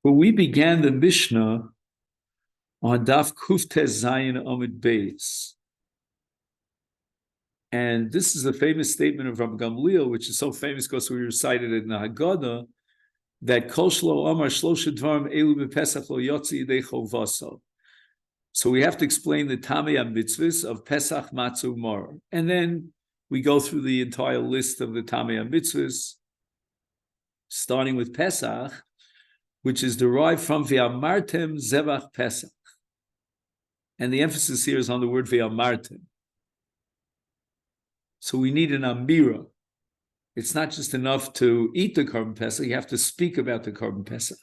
Well, we began the Mishnah on Daf Kuftes Zayin Amid Beis. And this is a famous statement of Rabbi Gamliel, which is so famous because we recited it in the Haggadah, that Kol Shlo Amar Shlosha Dvarim Elu B'Pesach Lo Yotzi Yidei Chovaso. So we have to explain the Tamei HaMitzvahs of Pesach, Matzah, Maror. And then we go through the entire list of the Tamei HaMitzvahs, starting with Pesach, which is derived from V'amartem Zevach Pesach. And the emphasis here is on the word V'amartem. So we need an Amira. It's not just enough to eat the Korban Pesach, you have to speak about the Korban Pesach.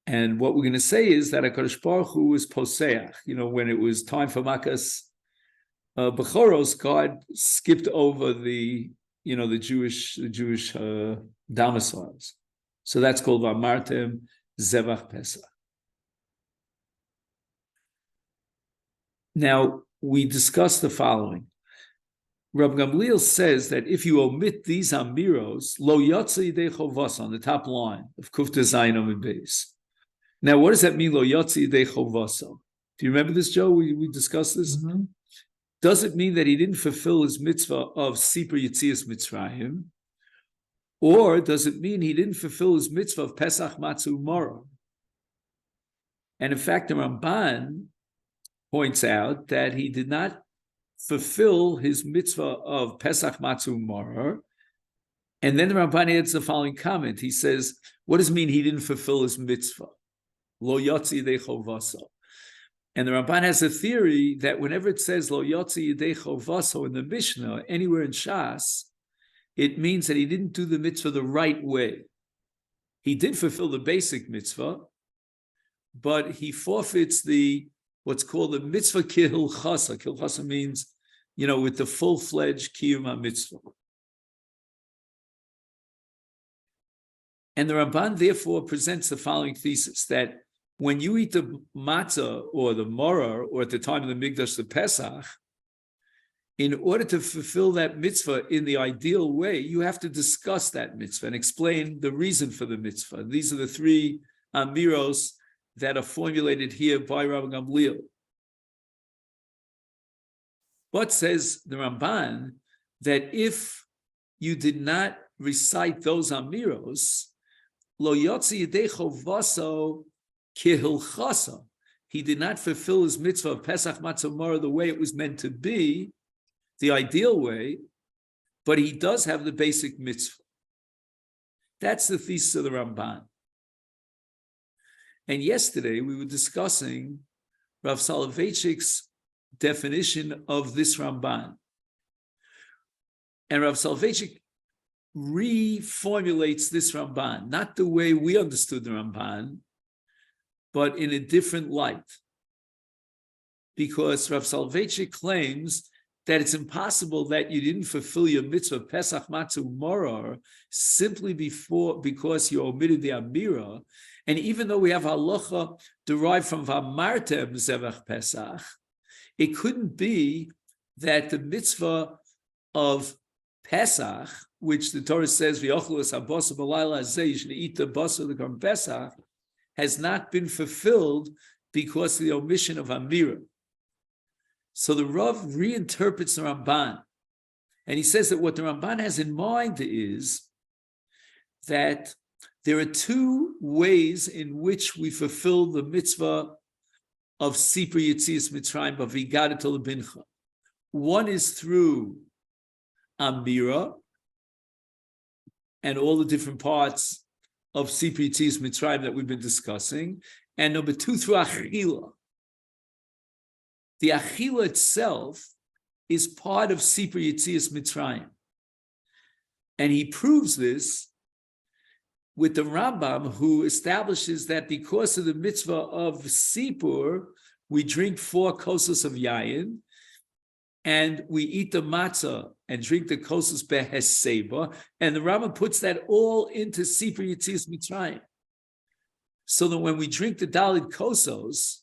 And what we're going to say is that HaKadosh Baruch Hu was Poseach. When it was time for Makas Bechoros, God skipped over the Jewish domiciles. So that's called V'amartem Zevach Pesach. Now, we discussed the following. Rabbi Gamliel says that if you omit these amiros, lo yotzi yidei chovas, on the top line of Kufta Zayin Amid Beis. Now, what does that mean, lo yotzi yidei chovas? Do you remember this, Joe? We discussed this. Mm-hmm. Does it mean that he didn't fulfill his mitzvah of Sipur Yetzias Mitzrayim? Or does it mean he didn't fulfill his mitzvah of Pesach, Matzah, Maror? And in fact, the Ramban points out that he did not fulfill his mitzvah of Pesach, Matzah, Maror. And then the Ramban adds the following comment. He says, what does it mean he didn't fulfill his mitzvah? Lo yotzi yidei chovaso. And the Ramban has a theory that whenever it says Lo yotzi yidei chovaso in the Mishnah, anywhere in Shas, it means that he didn't do the mitzvah the right way. He did fulfill the basic mitzvah, but he forfeits what's called the mitzvah kihilchasa. Kihilchasa means, with the full-fledged kiyum mitzvah. And the Ramban therefore presents the following thesis, that when you eat the matzah or the maror, or at the time of the Mikdash, the Pesach, in order to fulfill that mitzvah in the ideal way, you have to discuss that mitzvah and explain the reason for the mitzvah. These are the three amiros that are formulated here by Rabbi Gamliel. But says the Ramban that if you did not recite those amiros, lo yotzi yidei chovaso kihilchasa, he did not fulfill his mitzvah of Pesach Matzah Maror the way it was meant to be, the ideal way, but he does have the basic mitzvah. That's the thesis of the Ramban. And yesterday we were discussing Rav Soloveitchik's definition of this Ramban. And Rav Soloveitchik reformulates this Ramban, not the way we understood the Ramban, but in a different light. Because Rav Soloveitchik claims that it's impossible that you didn't fulfill your mitzvah Pesach Matzah Maror simply because you omitted the Amira. And even though we have halacha derived from V'amartem Zevach Pesach, it couldn't be that the mitzvah of Pesach, which the Torah says, V'yochlu es habasa b'layla hazeh, you should eat the basa of the Korban Pesach, has not been fulfilled because of the omission of Amira. So the Rav reinterprets the Ramban, and he says that what the Ramban has in mind is that there are two ways in which we fulfill the mitzvah of Sipur Yetzias Mitzrayim, of V'yigadet Lebincha. One is through Amira and all the different parts of Sipur Yetzias Mitzrayim that we've been discussing, and number two, through Achila. The Achila itself is part of Sipur Yetzias Mitzrayim. And he proves this with the Rambam, who establishes that because of the mitzvah of Sipur, we drink 4 kosas of yayin, and we eat the matzah and drink the kosas beheseba, and the Rambam puts that all into Sipur Yetzias Mitzrayim. So that when we drink the Dalid kosos,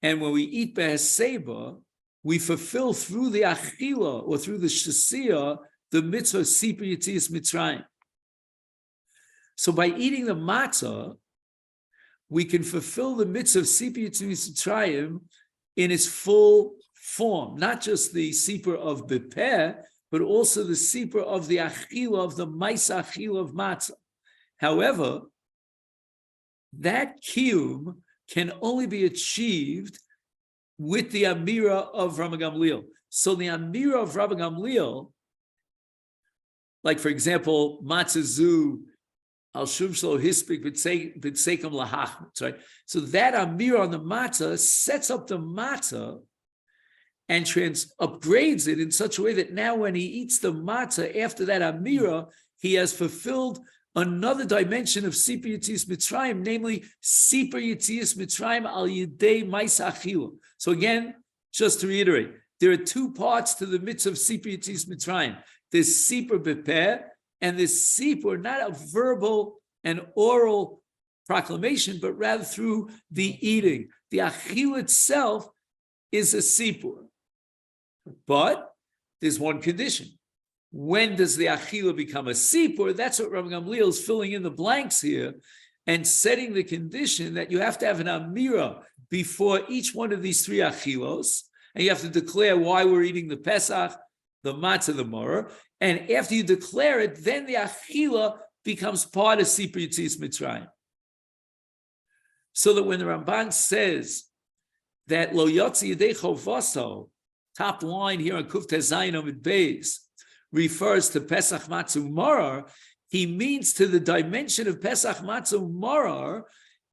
and when we eat beheseba, we fulfill through the achila or through the shasiyah the mitzvah Sipur Yetzias Mitzrayim. So by eating the matzah, we can fulfill the mitzvah of Sipur Yetzias Mitzrayim in its full form, not just the Sipur of Bepeh, but also the Sipur of the Achila, of the Maisa Achila of matzah. However, that kiyum can only be achieved with the Amira of Rabban Gamliel. So the Amira of Rabban Gamliel, like for example, matzah zu al shum shlo hispik b'tsekum lahachmitz, right? So that Amira on the matzah sets up the matzah and upgrades it in such a way that now when he eats the matzah after that Amira, he has fulfilled another dimension of Sipur Yetzias Mitzrayim, namely Sipur Yetzias Mitzrayim al Yidei Maisa Achila. So again, just to reiterate, there are two parts to the mitzvah of Sipur Yetzias Mitzrayim. There's Sipur Bepeh, and there's Sipur, not a verbal and oral proclamation, but rather through the eating. The Achila itself is a Sipur. But there's one condition. When does the Achila become a Sipur? That's what Rabban Gamliel is filling in the blanks here and setting the condition that you have to have an Amira before each one of these three Achilos, and you have to declare why we're eating the Pesach, the Matzah, the Moror, and after you declare it, then the Achila becomes part of Sipur Yetzias Mitzrayim. So that when the Ramban says that Lo Yotzi Yedei Chovaso, top line here on Kuf Tezayin Amid Beis, refers to Pesach Matzah Moror, he means to the dimension of Pesach Matzah Moror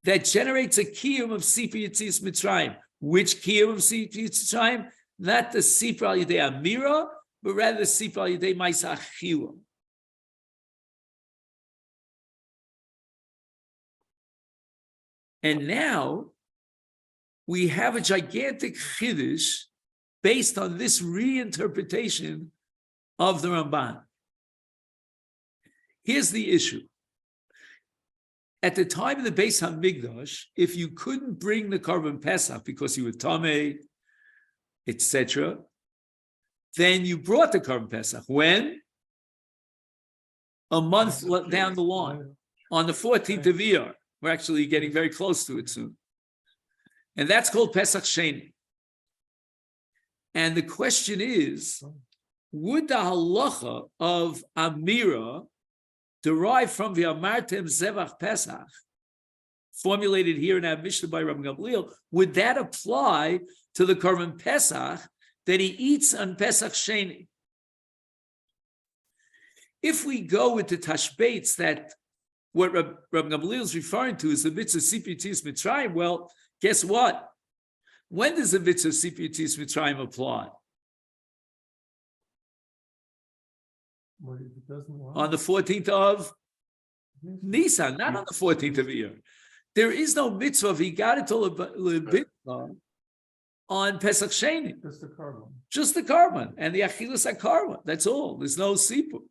that generates a kiyum of Sipur Yetzias Mitzrayim. Which kiyum of Sipur Yetzias Mitzrayim? Not the Sipur al Yidei Amira, but rather the Sipur al Yidei Maisa Achila. And now we have a gigantic chiddush based on this reinterpretation of the Ramban. Here's the issue. At the time of the Beis HaMikdash, if you couldn't bring the Korban Pesach because you were Tameh, etc., then you brought the Korban Pesach. When? A month down the line, on the 14th of Iyar. We're actually getting very close to it soon. And that's called Pesach Sheni. And the question is, would the halacha of Amira derive from the Amartem Zevach Pesach, formulated here in our Mishnah by Rabban Gamliel, would that apply to the Korban Pesach that he eats on Pesach Sheni? If we go with the Tashbeitz that what Rabban Gamliel is referring to is the mitzvah Sipur Yetzias Mitzrayim, well, guess what? When does the mitzvah Sipur Yetzias Mitzrayim apply? On the 14th of Nisan, not on the 14th of Iyar. There is no mitzvah of Higadatol Lebitla on Pesach Sheni. Just the carbon. Just the carbon and the Achilas HaKarban. That's all. There's no Sipur.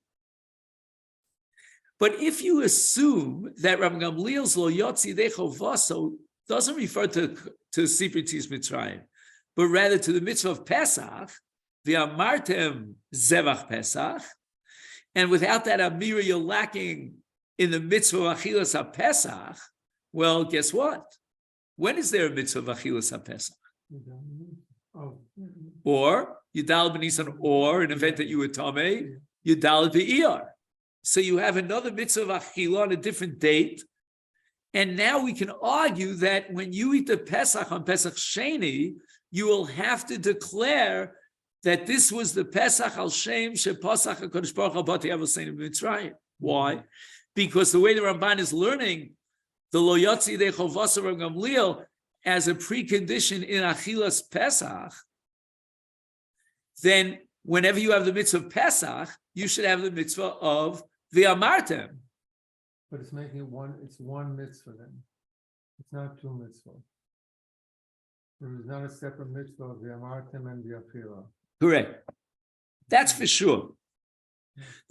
But if you assume that Rabban Gamliel's Lo Yotzi Yedei Chovaso doesn't refer to Sipur Yetzias Mitzrayim, but rather to the mitzvah of Pesach, the Amartem Zevach Pesach, and without that Amira, you're lacking in the mitzvah of Achilas HaPesach, well, guess what? When is there a mitzvah of Achilas HaPesach? Or Yudal B'Nisan, or an event that you were Tameh, Yudal B'Iyar. So you have another mitzvah of Achilah on a different date, and now we can argue that when you eat the Pesach on Pesach Sheni, you will have to declare that this was the Pesach al Shem Shepasach HaKadosh Baruch Hu Bati Avoseinu B'Mitzrayim. Why? Because the way the Ramban is learning the Lo Yotzi Yedei Chovaso Rabban Gamliel as a precondition in Achilas Pesach, then whenever you have the mitzvah of Pesach, you should have the mitzvah of the Amartem. But it's making it one, it's one mitzvah then. It's not two mitzvahs. There is not a separate mitzvah of the Amartem and the Achilah. Correct. That's for sure.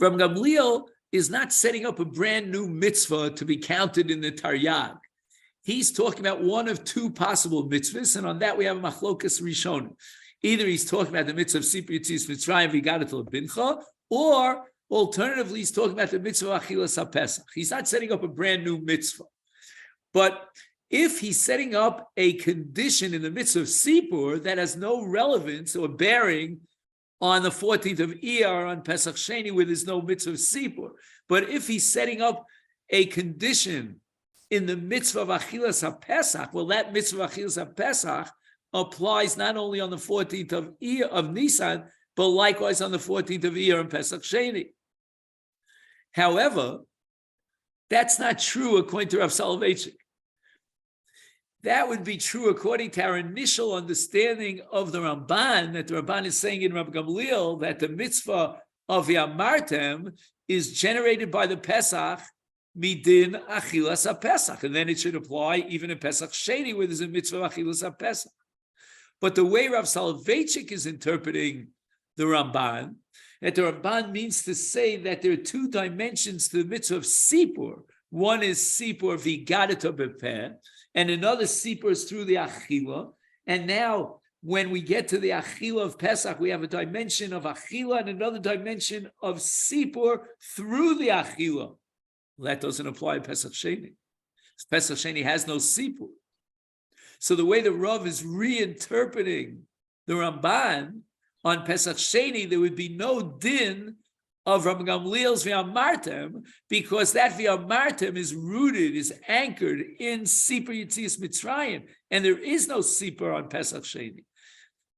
Rabban Gamliel is not setting up a brand new mitzvah to be counted in the Taryag. He's talking about one of two possible mitzvahs, and on that we have a machlokas rishon. Either he's talking about the mitzvah of Sipur Yetzias Mitzrayim v'Higadatol Bincha, or Alternatively, he's talking about the mitzvah of Achilas HaPesach. He's not setting up a brand new mitzvah. But if he's setting up a condition in the mitzvah of Sipur that has no relevance or bearing on the 14th of Iyar, on Pesach Sheni, where there's no mitzvah of Sipur, but if he's setting up a condition in the mitzvah of Achilas HaPesach, well, that mitzvah of Achilas HaPesach applies not only on the 14th of Iyar, of Nisan, but likewise on the 14th of Iyar and Pesach Sheni. However, that's not true according to Rav Soloveitchik. That would be true according to our initial understanding of the Ramban, that the Ramban is saying in Rabbi Gamliel that the mitzvah of Yamartem is generated by the Pesach midin Achilas HaPesach, and then it should apply even in Pesach Sheni where there's a mitzvah of Achilas HaPesach. But the way Rav Soloveitchik is interpreting the Ramban, that the Ramban means to say that there are two dimensions to the mitzvah of Sipur. One is Sipur v'gadata b'peh, and another Sipur is through the Achila. And now, when we get to the Achila of Pesach, we have a dimension of Achila and another dimension of Sipur through the Achila. Well, that doesn't apply to Pesach Sheni. Pesach Sheni has no Sipur. So the way the Rav is reinterpreting the Ramban, on Pesach Sheni, there would be no din of Rabbi Gamliel's V'amartem, because that V'amartem is rooted, is anchored in Sipur Yetzias Mitzrayim, and there is no Sipur on Pesach Sheni.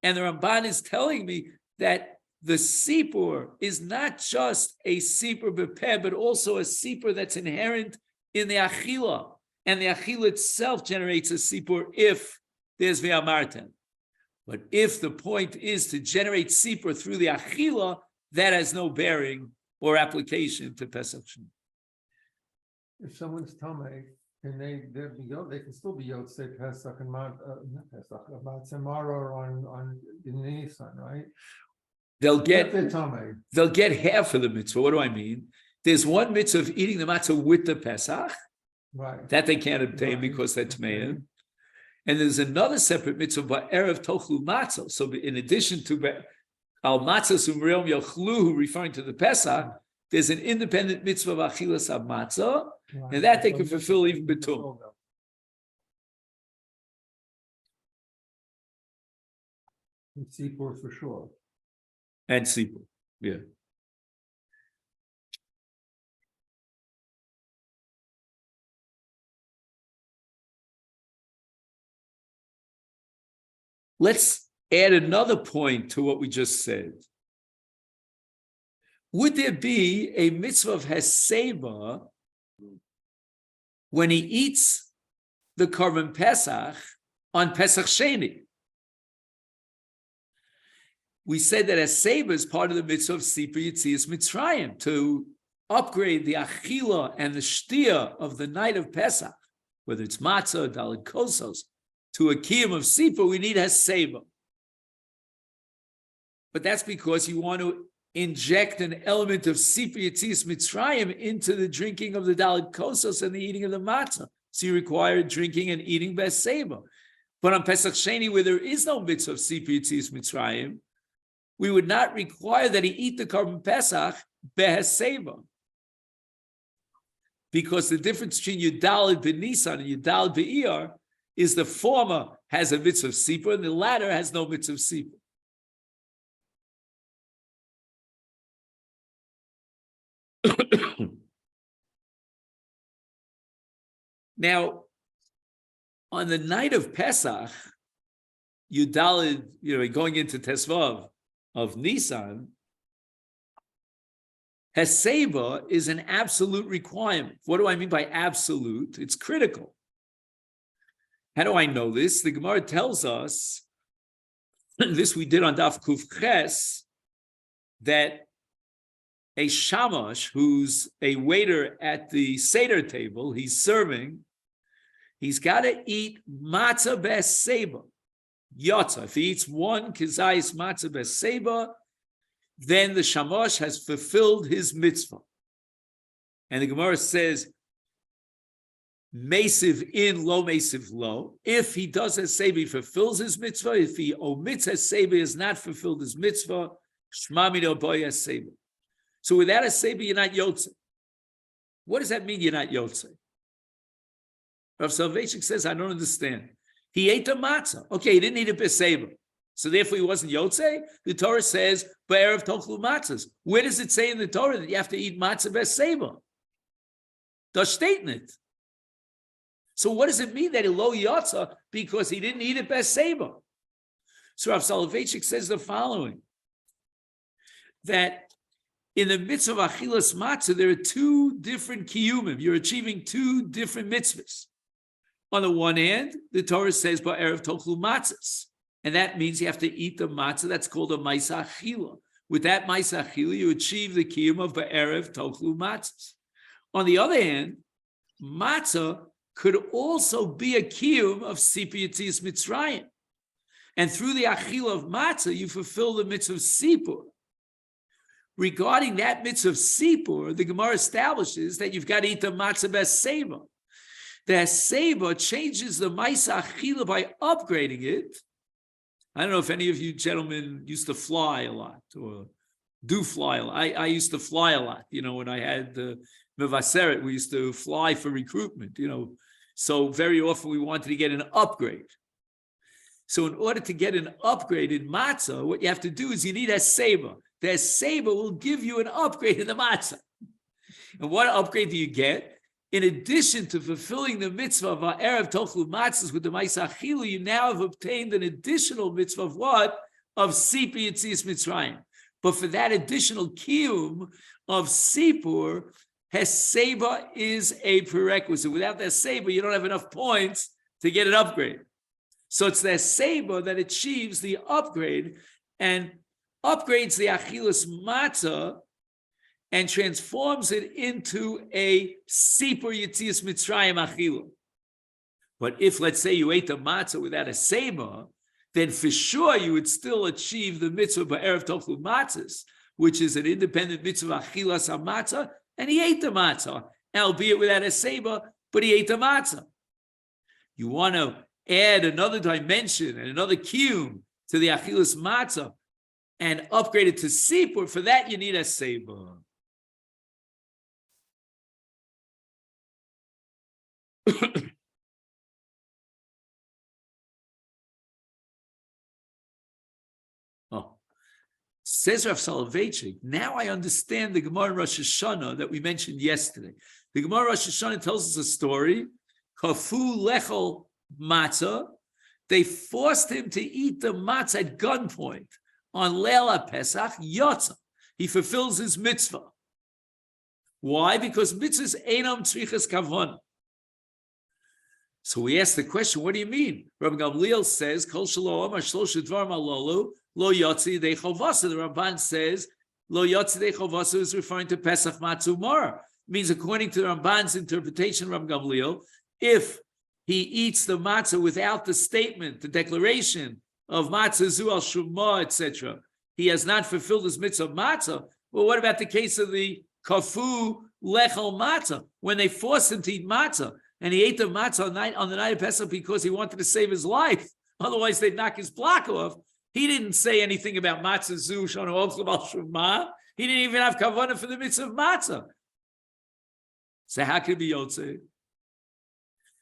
And the Ramban is telling me that the Sipur is not just a Sipur B'peh, but also a Sipur that's inherent in the Achila, and the Achila itself generates a Sipur if there's V'amartem. But if the point is to generate Sipur through the Achila, that has no bearing or application to Pesach Sheni. If someone's Tamei, can they can still be Yotzei Pesach and not Samara on Nisan, right? They'll get half of the mitzvah. What do I mean? There's one mitzvah of eating the matzah with the Pesach, right? That they can't obtain because that's Tmeim. And there's another separate mitzvah, Ba'erev Tochlu Matzah. So in addition to Al Matzah Sumreom Yochlu, referring to the Pesach, there's an independent mitzvah of Achilas HaMatzah, and that they can fulfill even B'tum. And Sipur for sure. And Sipur, yeah. Let's add another point to what we just said. Would there be a mitzvah of Heseba when he eats the Korban Pesach on Pesach Sheni? We said that Heseba is part of the mitzvah of Sipur Yetzias Mitzrayim, to upgrade the Achila and the Shtia of the night of Pesach, whether it's Matzah or Daled Kosos, to a kiyum of Sipur, we need Heseba. But that's because you want to inject an element of Sipur Yetzias Mitzrayim into the drinking of the Daled Kosos and the eating of the matzah. So you require drinking and eating Heseba. But on Pesach Sheni, where there is no mitzvah of Sipur Yetzias Mitzrayim, we would not require that he eat the Korban Pesach Heseba. Because the difference between Yudalid B'Nisan and Yudalid B'Iyar is the former has a mitzvah of Sipur and the latter has no mitzvah of Sipur. Now, on the night of Pesach, Yudalid, going into Tesvav of Nisan, Heseba is an absolute requirement. What do I mean by absolute? It's critical. How do I know this? The Gemara tells us, this we did on Daf Kuf Ches, that a shamash who's a waiter at the Seder table, he's serving, he's got to eat matzah b'heseba, yotza. If he eats one kizayis matzah b'heseba, then the shamash has fulfilled his mitzvah. And the Gemara says, Mesiv in, lo mesiv lo. If he does heseba, he fulfills his mitzvah. If he omits heseba, he has not fulfilled his mitzvah. Shma mino boy heseba. So without a Seba, you're not Yotze. What does that mean, you're not Yotze? Rav Soloveitchik says, I don't understand. He ate the matzah. Okay, he didn't eat a Beseba. So therefore he wasn't Yotze. The Torah says, Ba'erev tochlu matzahs. Where does it say in the Torah that you have to eat matzah Beseba? Das steht nicht. So what does it mean that he lo Yotze because he didn't eat it Beseba? So Rav Soloveitchik says the following, that in the mitzvah of achilas matzah, there are two different kiyumim. You're achieving two different mitzvahs. On the one hand, the Torah says, Ba'erev tochlu matzahs. And that means you have to eat the matzah. That's called a ma'isa achila. With that ma'isa achila, you achieve the kiyum of Ba'erev tochlu matzahs. On the other hand, matzah could also be a kiyum of Sipi Yetzias Mitzrayim. And through the achila of matzah, you fulfill the mitzvah of sipur. Regarding that mitzvah of sipur, the Gemara establishes that you've got to eat the matzah Beseba. The Seba changes the ma'isa achila by upgrading it. I don't know if any of you gentlemen used to fly a lot or do fly a lot. I used to fly a lot. When I had the Mevaseret, we used to fly for recruitment, So very often we wanted to get an upgrade. So in order to get an upgrade in matzah, what you have to do is you need a Seba. The Seba will give you an upgrade in the matzah. And what upgrade do you get? In addition to fulfilling the mitzvah of Erev Tochlu Matzahs with the Ma'isa Achilu, you now have obtained an additional mitzvah of what? Of Sipi Yetzias Mitzrayim. But for that additional kiyum of Sipur, Heseba is a prerequisite. Without the Heseba, you don't have enough points to get an upgrade. So it's the Heseba that achieves the upgrade and upgrades the Achilas Matzah and transforms it into a Sipur Yetzias Mitzrayim Achila. But if, let's say, you ate the matzah without a Seba, then for sure you would still achieve the mitzvah Ba'erev Tochlu Matzahs, which is an independent mitzvah Achilas HaMatzah, and he ate the matzah, albeit without a Seba, but he ate the matzah. You want to add another dimension and another kiyum to the Achilas Matzah and upgrade it to Sipur. For that, you need a Seba. Says Rav Soloveitchik, now I understand the Gemara in Rosh Hashanah that we mentioned yesterday. The Gemara in Rosh Hashanah tells us a story. Kafu lechol matzah. They forced him to eat the matzah at gunpoint on Leil Pesach Yotza. He fulfills his mitzvah. Why? Because mitzvahs einam tzrichas kavana. So we ask the question, what do you mean? Rabbi Gamliel says, Kol shalom shlosha dvarim alolu lo yotzi dei chovasa. The Ramban says, lo yotzi dei chovasa is referring to Pesach Matzu Mara. Means according to the Ramban's interpretation, Rabbi Gamliel, if he eats the matzah without the statement, the declaration of matzah zu al shumah, etc., he has not fulfilled his mitzvah of matzah. Well, what about the case of the kafu lechol matzah, when they forced him to eat matzah? And he ate the matzah on the night of Pesach because he wanted to save his life. Otherwise, they'd knock his block off. He didn't say anything about matzah zu shonu ochlu al shumah. He didn't even have kavanah for the mitzvah of matzah. So how could it be Yotzei?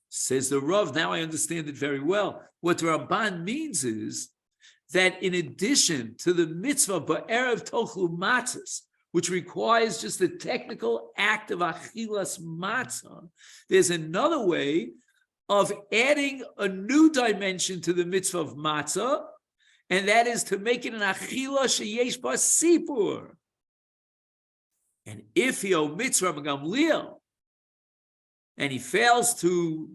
Says the Rav, now I understand it very well. What the Ramban means is that in addition to the mitzvah ba'erev tochlu matzahs, which requires just the technical act of achilas matzah, there's another way of adding a new dimension to the mitzvah of matzah, and that is to make it an achila sheyesh ba sipur. And if he omits Rabbi Gamliel, and he fails to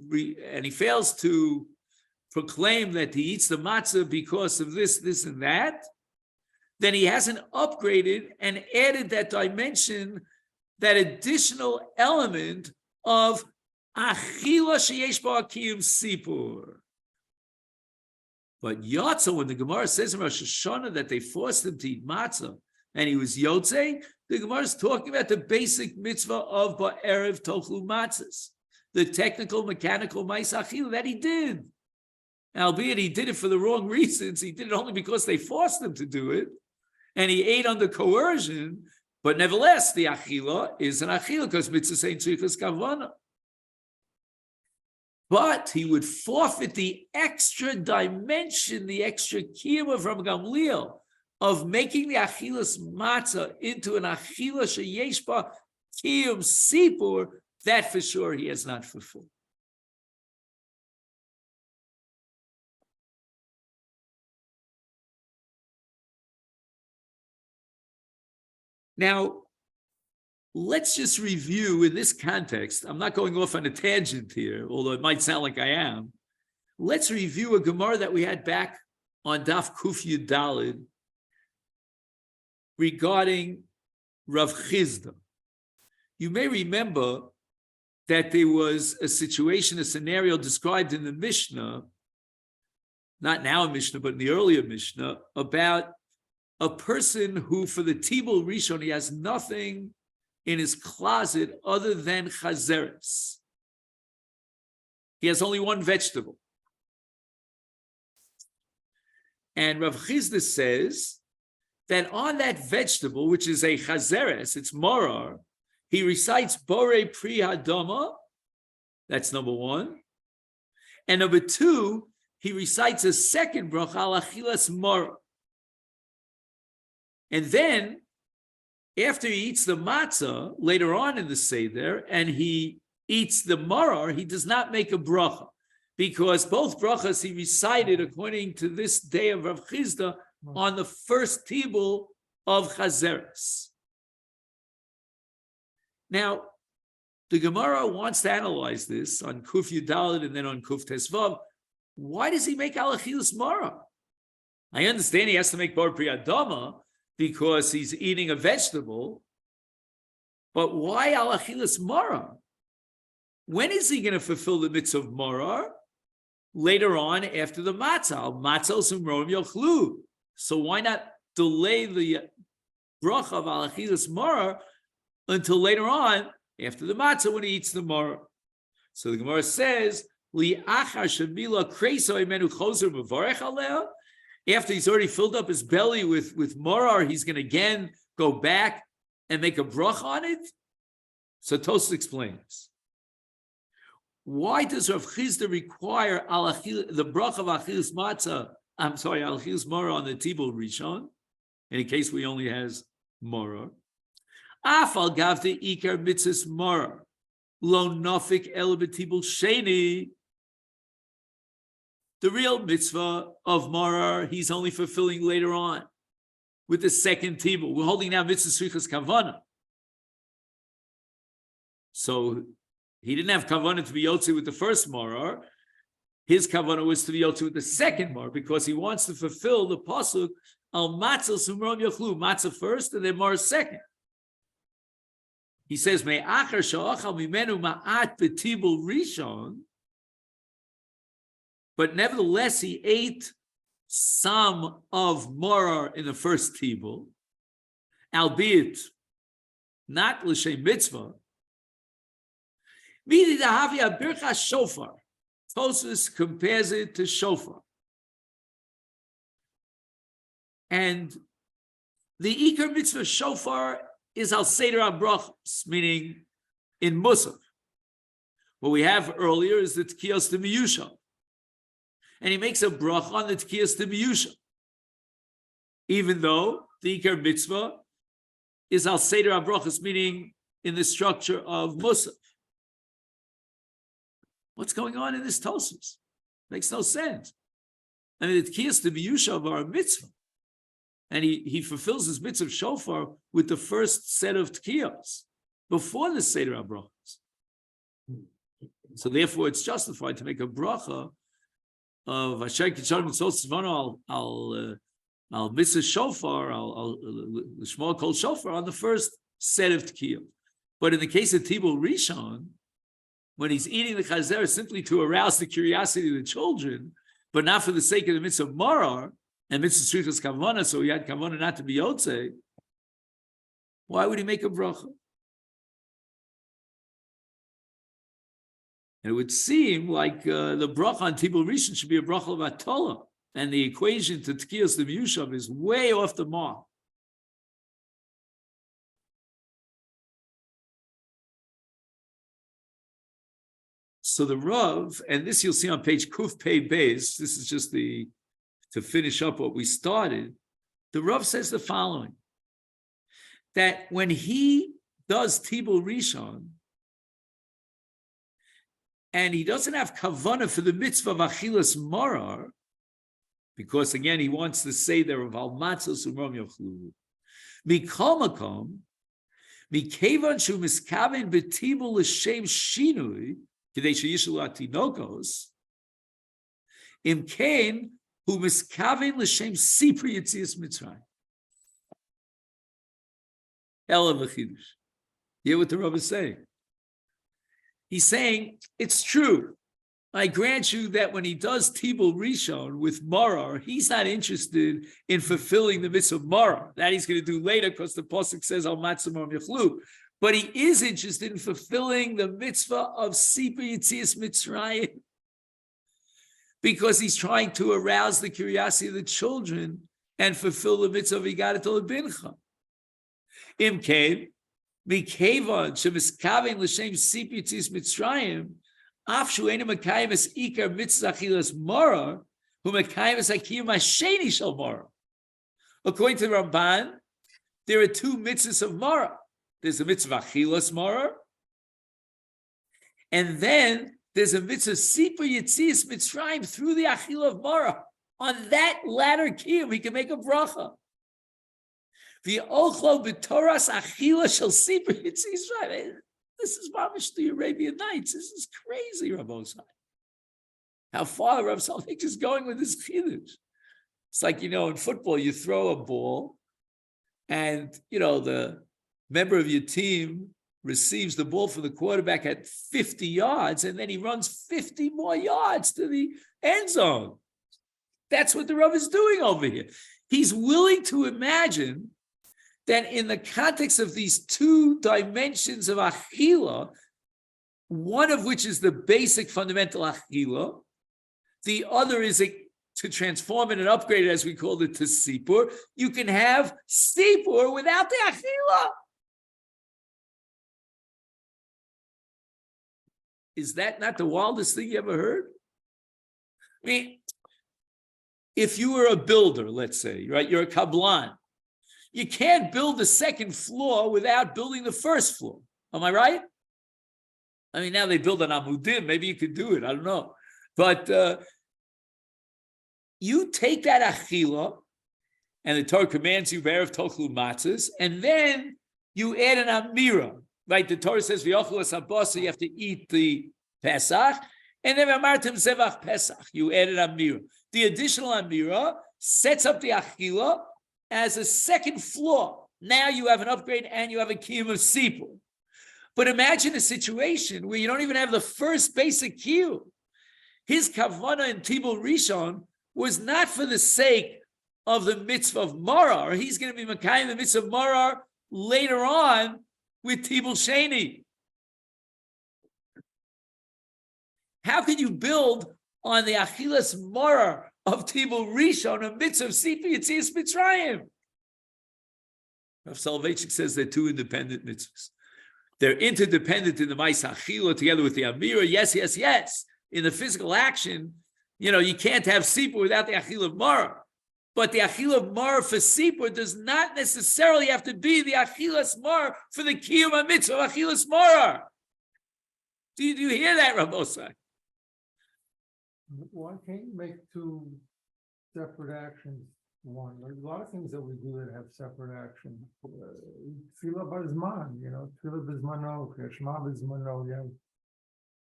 proclaim that he eats the matzah because of this, this, and that, then he hasn't upgraded and added that dimension, that additional element of achila sheyesh ba kiyum sipur. But Yotza, when the Gemara says in Rosh Hashanah that they forced him to eat matzah and he was Yotzei, the Gemara is talking about the basic mitzvah of ba'erev tochlu matzahs, the technical, mechanical ma'isa achila that he did. Albeit he did it for the wrong reasons. He did it only because they forced him to do it. And he ate under coercion. But nevertheless, the achila is an achila because mitzvah ain't tzrichas kavana. But he would forfeit the extra dimension, the extra kiyuma from Gamliel of making the achilas matzah into an achila sheyeshba kiyum sipur. That for sure he has not fulfilled. Now, let's just review in this context. I'm not going off on a tangent here, although it might sound like I am. Let's review a Gemara that we had back on Daf Kuf Yud Daled regarding Rav Chizda. You may remember that there was a situation, a scenario described in the Mishnah, not now in Mishnah, but in the earlier Mishnah, about a person who, for the Tibul Rishon, he has nothing in his closet other than chazeres. He has only one vegetable. And Rav Chizda says that on that vegetable, which is a chazeres, it's morar, he recites Borei Pri Hadama, that's number one. And number two, he recites a second bracha al achilas morar. And then, after he eats the matzah, later on in the Seder, and he eats the marar, he does not make a bracha, because both brachas he recited, according to this day of Rav Chizda, on the first tibul of Chazeres. Now, the Gemara wants to analyze this on Kuf Yudalid and then on Kuf Tesvav. Why does he make al achilas marar? I understand he has to make bar pri adama, because he's eating a vegetable, but why al achilas marar? When is he going to fulfill the mitzvah of marar? Later on, after the matzah, al matzah sumrom yochlu. So why not delay the bracha of al achilas marar until later on, after the matzah, when he eats the marar? So the Gemara says, li achar shamila kreiso imenu choser mevarech aleh. After he's already filled up his belly with marar, he's going to again go back and make a bracha on it? So Tosfos explains. Why does Rav Chizda require the bracha of achilas matzah? I'm sorry, achilas marar on the tibul rishon, in case we only has marar. Afal gavte ikar mitzvahs marar lo nafik el betibul sheni. The real mitzvah of marar, he's only fulfilling later on with the second tibul. We're holding now mitzvah srichas kavana. So he didn't have kavana to be yotze with the first marar. His kavana was to be yotze with the second marar, because he wants to fulfill the pasuk al matzah sumrom yochlu, matzah first and then marar second. He says me'achar sha'achal mimenu ma'at betibul rishon. But nevertheless, he ate some of marar in the first tibul, albeit not l'shem mitzvah. Midi dahavi abircha shofar. Tosfos compares it to shofar. And the ikar mitzvah shofar is al seder habrachos, meaning in musaf. What we have earlier is the tkiyos de miyusha. And he makes a bracha on the tkiyas de miyusha, even though the ikar mitzvah is al seder habrachos, meaning in the structure of musaf. What's going on in this Tosfos? Makes no sense. I mean, the tkiyas de miyusha are a mitzvah, and he fulfills his mitzvah of shofar with the first set of tkiyos before the seder habrachos. So therefore, it's justified to make a bracha of Asher Kisharim Mitzvos Tzvano al Mitzvah Shofar, al Shmuel Kol Shofar on the first set of Tkiyot. But in the case of Tibul Rishon, when he's eating the Chazer simply to arouse the curiosity of the children, but not for the sake of the Mitzvah Marar and Mitzvah Srichas Kavana, so he had Kavana not to be Yotze, why would he make a bracha? And it would seem like the bracha on Tibul Rishon should be a bracha of Atola, and the equation to Tkiyos de Miyushav is way off the mark. So the Rav, and this you'll see on page Kuf Pei Beis, this is just to finish up what we started. The Rav says the following, that when he does Tibul Rishon, and he doesn't have kavanah for the mitzvah of Achilas Marar, because again, he wants to say there of Almatzos Umram Yochlu. Mikol Makom, Mikevan Shu Miskaven B'Tibul L'Shem Shinui, K'dei Sheyishlu Atinokos, Im Kain Hu Miskaven L'Shem Sipri Yitzias Mitzrayim. Ela V'Chidush. Hear what the Rav is saying. He's saying, it's true. I grant you that when he does Tibul Rishon with Marar, he's not interested in fulfilling the mitzvah of Marar. That he's going to do later because the Pasuk says, Al Matzamor Yechlu. But he is interested in fulfilling the mitzvah of Sipur Yitzias Mitzrayim because he's trying to arouse the curiosity of the children and fulfill the mitzvah of Yigadat L'Bincha. Im Kain, Mikevan Shemiskaven L'Shem Sipur Yitzias Mitzrayim, Afshu Einu Mekayim Es Ikar Mitzvah Achilas Marar, Hu Mekayim Es Hakiyum Hasheni Shel Marar. According to the Ramban, there are two mitzvahs of Marar. There's a mitzvah Achilas Marar, and then there's a mitzvah Sipur Yitzias Mitzrayim through the Achila of Marar. On that latter kiyum, he can make a bracha. The Ochlo B'Toras Achila Shel Sipur Yitzias Mitzrayim. This is mamish the Arabian Nights. This is crazy, Rabbosai. How far Rav Salvik is going with this chiddush. It's like, in football, you throw a ball and, the member of your team receives the ball from the quarterback at 50 yards and then he runs 50 more yards to the end zone. That's what the Rav is doing over here. He's willing to imagine that in the context of these two dimensions of Achila, one of which is the basic fundamental Achila, the other is to transform it and upgrade it, as we called it, to Sipur. You can have Sipur without the Achila. Is that not the wildest thing you ever heard? I mean, if you were a builder, let's say, right, you're a kablan, you can't build the second floor without building the first floor. Am I right? I mean, now they build an amudim. Maybe you could do it. I don't know. But you take that achila, and the Torah commands you, Be'erev tochlu matzahs, and then you add an amira. Right? The Torah says, V'yochlu es-habasa, you have to eat the Pesach, and then V'amartem zevach Pesach, you add an amira. The additional amira sets up the achila as a second floor. Now you have an upgrade and you have a kiyum of sipur. But imagine a situation where you don't even have the first basic kiyum. His kavanah in Tibul Rishon was not for the sake of the mitzvah of Marar. He's going to be Makayim the mitzvah of Marar later on with Tibul Sheni. How can you build on the Achilas Marar of Tibul Rishon, a mitzvah of Sipur Yitzias Mitzrayim? Rav Soloveitchik says they're two independent mitzvahs. They're interdependent in the Ma'aseh Achila together with the Amira. Yes, yes, yes. In the physical action, you can't have Sipur without the Achila of Marar. But the Achila of Marar for Sipur does not necessarily have to be the Achilas Marar for the Kiyum mitzvah of Achilas Marar. Do you hear that, Rabbosai? Why can't you make two separate actions one? There's a lot of things that we do that have separate action. Tefillah b'zman, Tefillah b'zmano, Shema b'zmano.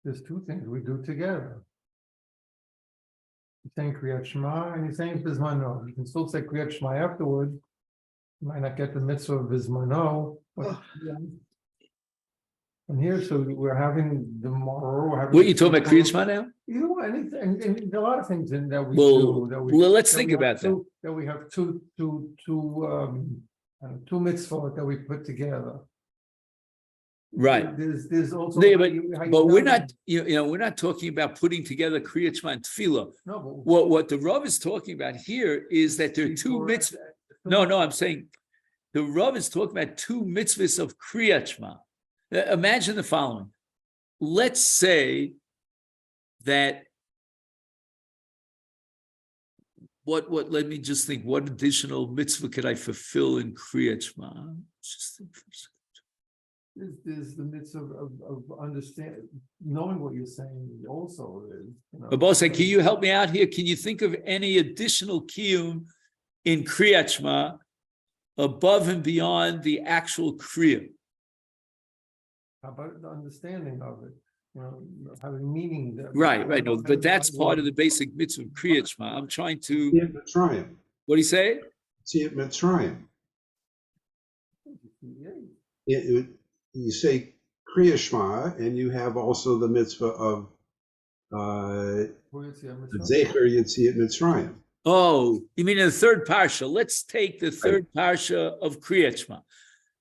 There's two things we do together. You're saying Kriyat Shema and you're saying b'zmano. You can still say Kriyat Shema afterwards. You might not get the mitzvah of b'zmano, but and here, so we're having the moral. What are you talking about, Kriyat Shema now? Anything, and there are a lot of things in that we do. Well, let's think about that. That we have two mitzvot that we put together. Right. There's also. No, but we're not. We're not talking about putting together Kriyat Shema and Tefillah. No. What the Rav is talking about here is that there are two mitzvahs. No, I'm saying the Rav is talking about two mitzvahs of Kriyat Shema. Imagine the following. Let's say that what let me just think, what additional mitzvah could I fulfill in Kriyat Shema? Just think for a second. There's the midst of understanding, knowing what you're saying also is, Abosai, can you help me out here? Can you think of any additional kiyum in Kriyat Shema above and beyond the actual Kriya? How about the understanding of it, having meaning. Right, no, but that's part of the basic mitzvah of Kriyat Shema. I'm trying to. See it Mitzrayim. What do you say? See it Mitzrayim. You say Kriya Shema, and you have also the mitzvah of Zecher Yetziat Mitzrayim. Oh, you mean in the third parsha? Let's take the third parsha of Kriyat Shema.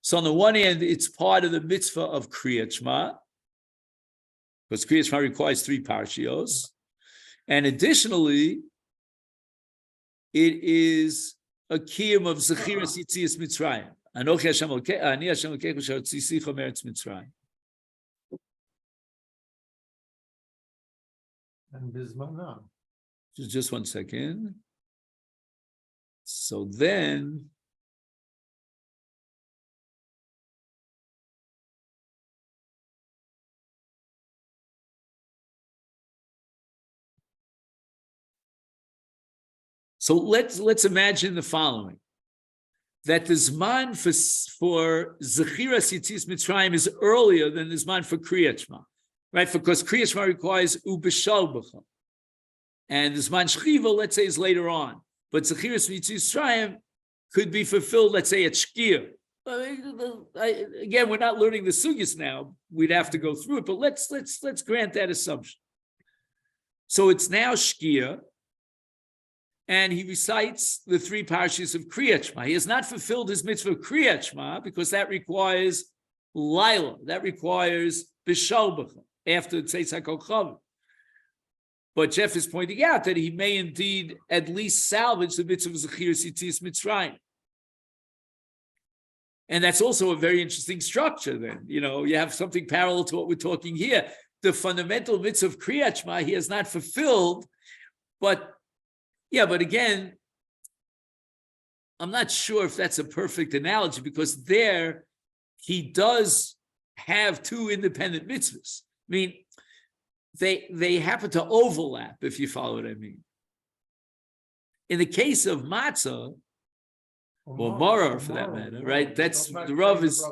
So on the one hand, it's part of the mitzvah of Kriyat Shema, because Kriyat Shema requires 3 parshios, and additionally, it is a kiyum of Zechiras Yetzias Mitzrayim. Anochi Hashem Elokecha, Ani Hashem Elokecha Asher Tzisicha Meretz Mitzrayim. And Bismana. Just 1 second. So then, so let's imagine the following: that the Zman for Zechiras Yetzias Mitzrayim is earlier than the Zman for Kriyat Shema, right? Because Kriyat Shema requires Ubishal B'cha. And the Zman Shchiva, let's say, is later on. But Zechiras Yetzias Mitzrayim could be fulfilled, let's say, at Shkia. Again, we're not learning the sugyas now. We'd have to go through it, but let's grant that assumption. So it's now Shkia, and he recites the 3 parshas of Kriyat Shema. He has not fulfilled his mitzvah of Kriyat Shema because that requires Laila, that requires Bishal B'cha, after Tzeitz HaKochav. But Jeff is pointing out that he may indeed at least salvage the mitzvah of Zechiras Yetzias Mitzrayim. And that's also a very interesting structure then. You have something parallel to what we're talking here. The fundamental mitzvah of Kriyat Shema he has not fulfilled, but again, I'm not sure if that's a perfect analogy, because there he does have 2 independent mitzvahs. I mean, they happen to overlap, if you follow what I mean. In the case of matzah, or maror for that matter, right? That's the Rav is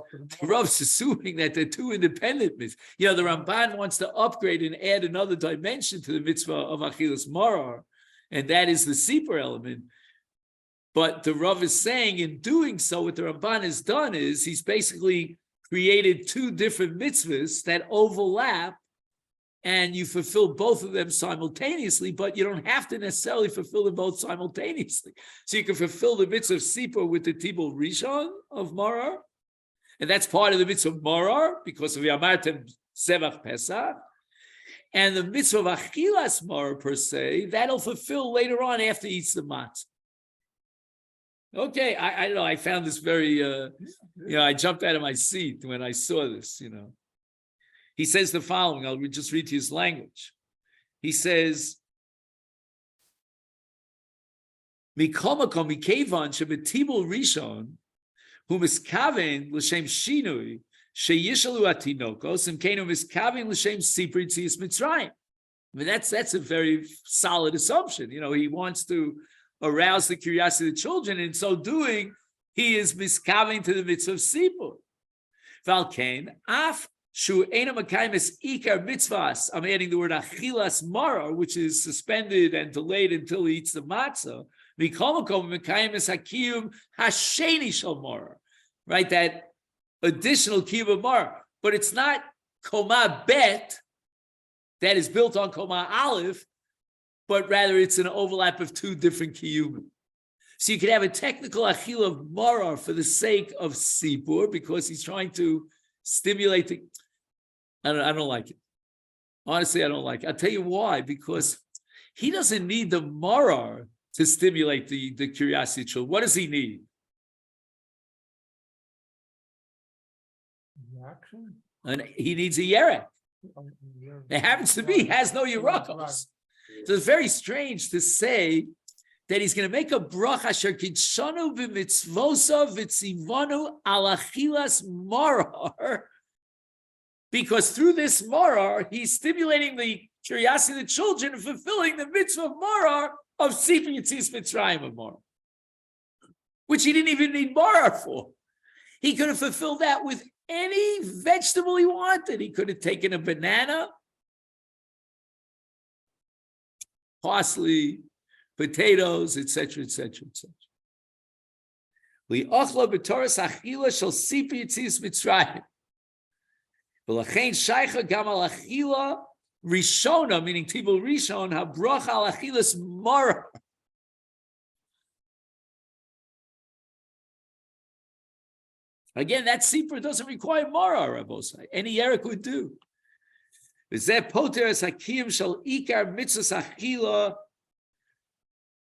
assuming that they're 2 independent mitzvahs. The Ramban wants to upgrade and add another dimension to the mitzvah of achilas maror, and that is the seeper element. But the Rav is saying, in doing so, what the Ramban has done is he's basically created 2 different mitzvahs that overlap, and you fulfill both of them simultaneously, but you don't have to necessarily fulfill them both simultaneously. So you can fulfill the mitzvah of Sipur with the Tibul Rishon of Maror, and that's part of the mitzvah of Maror, because of Yamartem Sevach Pesach, and the mitzvah of Achilas Maror per se, that'll fulfill later on after he eats the matzah. Okay, I don't know, I found this very, I jumped out of my seat when I saw this, He says the following, I'll just read to you his language. He says, Mikamakom Mikevan Shebetibul Rishon, who miskaven l'shem shinui, sheyishalu atinokos, and kenu miskaven l'shem sipri tziyas Mitzrayim. I mean, that's a very solid assumption. He wants to arouse the curiosity of the children, and in so doing, he is miskaven to the mitzvah of sipur. Valkain, af Shu Eina Makaimis Ikar Mitzvahs. I'm adding the word Achilas Maror, which is suspended and delayed until he eats the matzah. Mikomakom Makaimis Hakiyum Hasheni Shal Maror. Right, that additional kiyum of Maror. But it's not Koma Bet that is built on Koma Aleph, but rather it's an overlap of 2 different kiyum. So you could have a technical Achil of Maror for the sake of Sipur, because he's trying to stimulate the. I don't like it. Honestly, I don't like it. I'll tell you why. Because he doesn't need the maror to stimulate the curiosity of children. What does he need? Action. And he needs a yerek. It happens to be, has no Yerachos. So it's very strange to say that he's going to make a bracha asher kitshanu b'mitzvosav v'tzivanu al achilas marar, because through this marar, he's stimulating the curiosity of the children and fulfilling the mitzvah of marar of Sifri Yitzis Mitzrayim of marar, which he didn't even need marar for. He could have fulfilled that with any vegetable he wanted. He could have taken a banana, parsley, potatoes, etc., etc., etc. Li'ochla b'toras achila shel sipi yitzis Mitzrayim. V'lachein shaycha gam al achila rishona, meaning tibul rishon, habracha al achilas mara. Again, that sipur doesn't require mara, Rabbosai. Any yerek would do. V'zeh poter es hakim shel ikar mitzvahs achila